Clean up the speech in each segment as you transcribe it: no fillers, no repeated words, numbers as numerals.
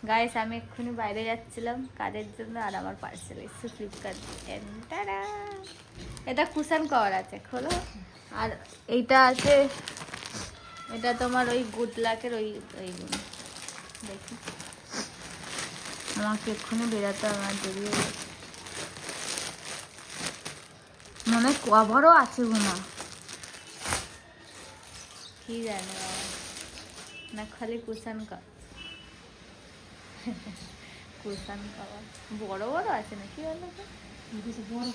Guys আমি এক্ষুনি বাইরে যাচ্ছিলাম কাজের জন্য, আর আমার পার্সেল এসেছে ফ্লিপকার্ট। এটা কুশন কভার আছে, খোলো। আর এইটা আছে, এটা তোমার ওই গুড লাকের ওইগুলো। দেখি, আমাকে এক্ষুনি বেরাতে আমার দেরি হয়ে গেছে। মনে হয় কভারও আছে গুনা, কি জানে বাবা, না খালি কুশন কুশন কভার বড় বড় আছে নাকি বলো তো? বড়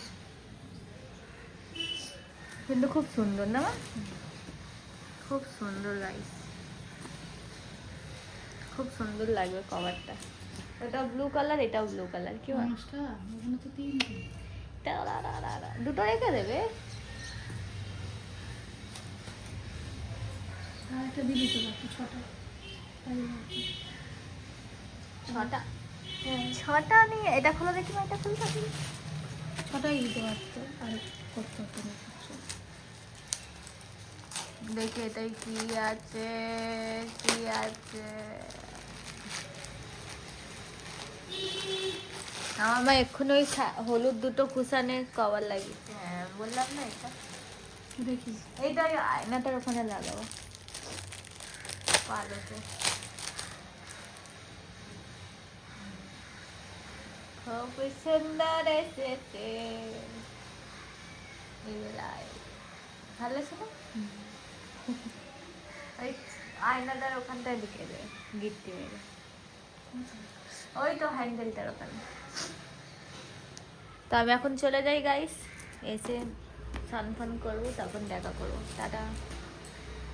কিন্তু খুব সুন্দর না মা? খুব সুন্দর গাইস, খুব সুন্দর লাগবে কভারটা। এটা ব্লু কালার, এটাও ব্লু কালার। কি বল, পাঁচটা ওখানে তো তিনটে। দুটো রেখে দেবে। আর একটা দিবি তো বাকি ছটা। ছটা, ছটা নিয়ে এটা খোলো দেখি মা, এটা খুলে থাকি। ছটাই দিতে পারতো, আর করতে হতো না কিছু। দেখি এটাই কি আছে, কি আছে। আমার মা এক্ষুনি ওই হলুদ দুটো কুশানের কভার লাগিয়েছে। হ্যাঁ বললাম না, এটা দেখি এইটা ওই আয়নাটার ওখানে লাগাবো পালোতে। খুব সুন্দর এসেছে এগুলাই, ভালো লাগছে না? ওই আয়নাটার ওখানটায় ঢুকে দেবে গিট্টি মেরে, ওই তো হ্যান্ডেলটার ওখানে। তো আমি এখন চলে যাই গাইস, এসে স্নান ফান করবো, তখন দেখা করবো। টাটা।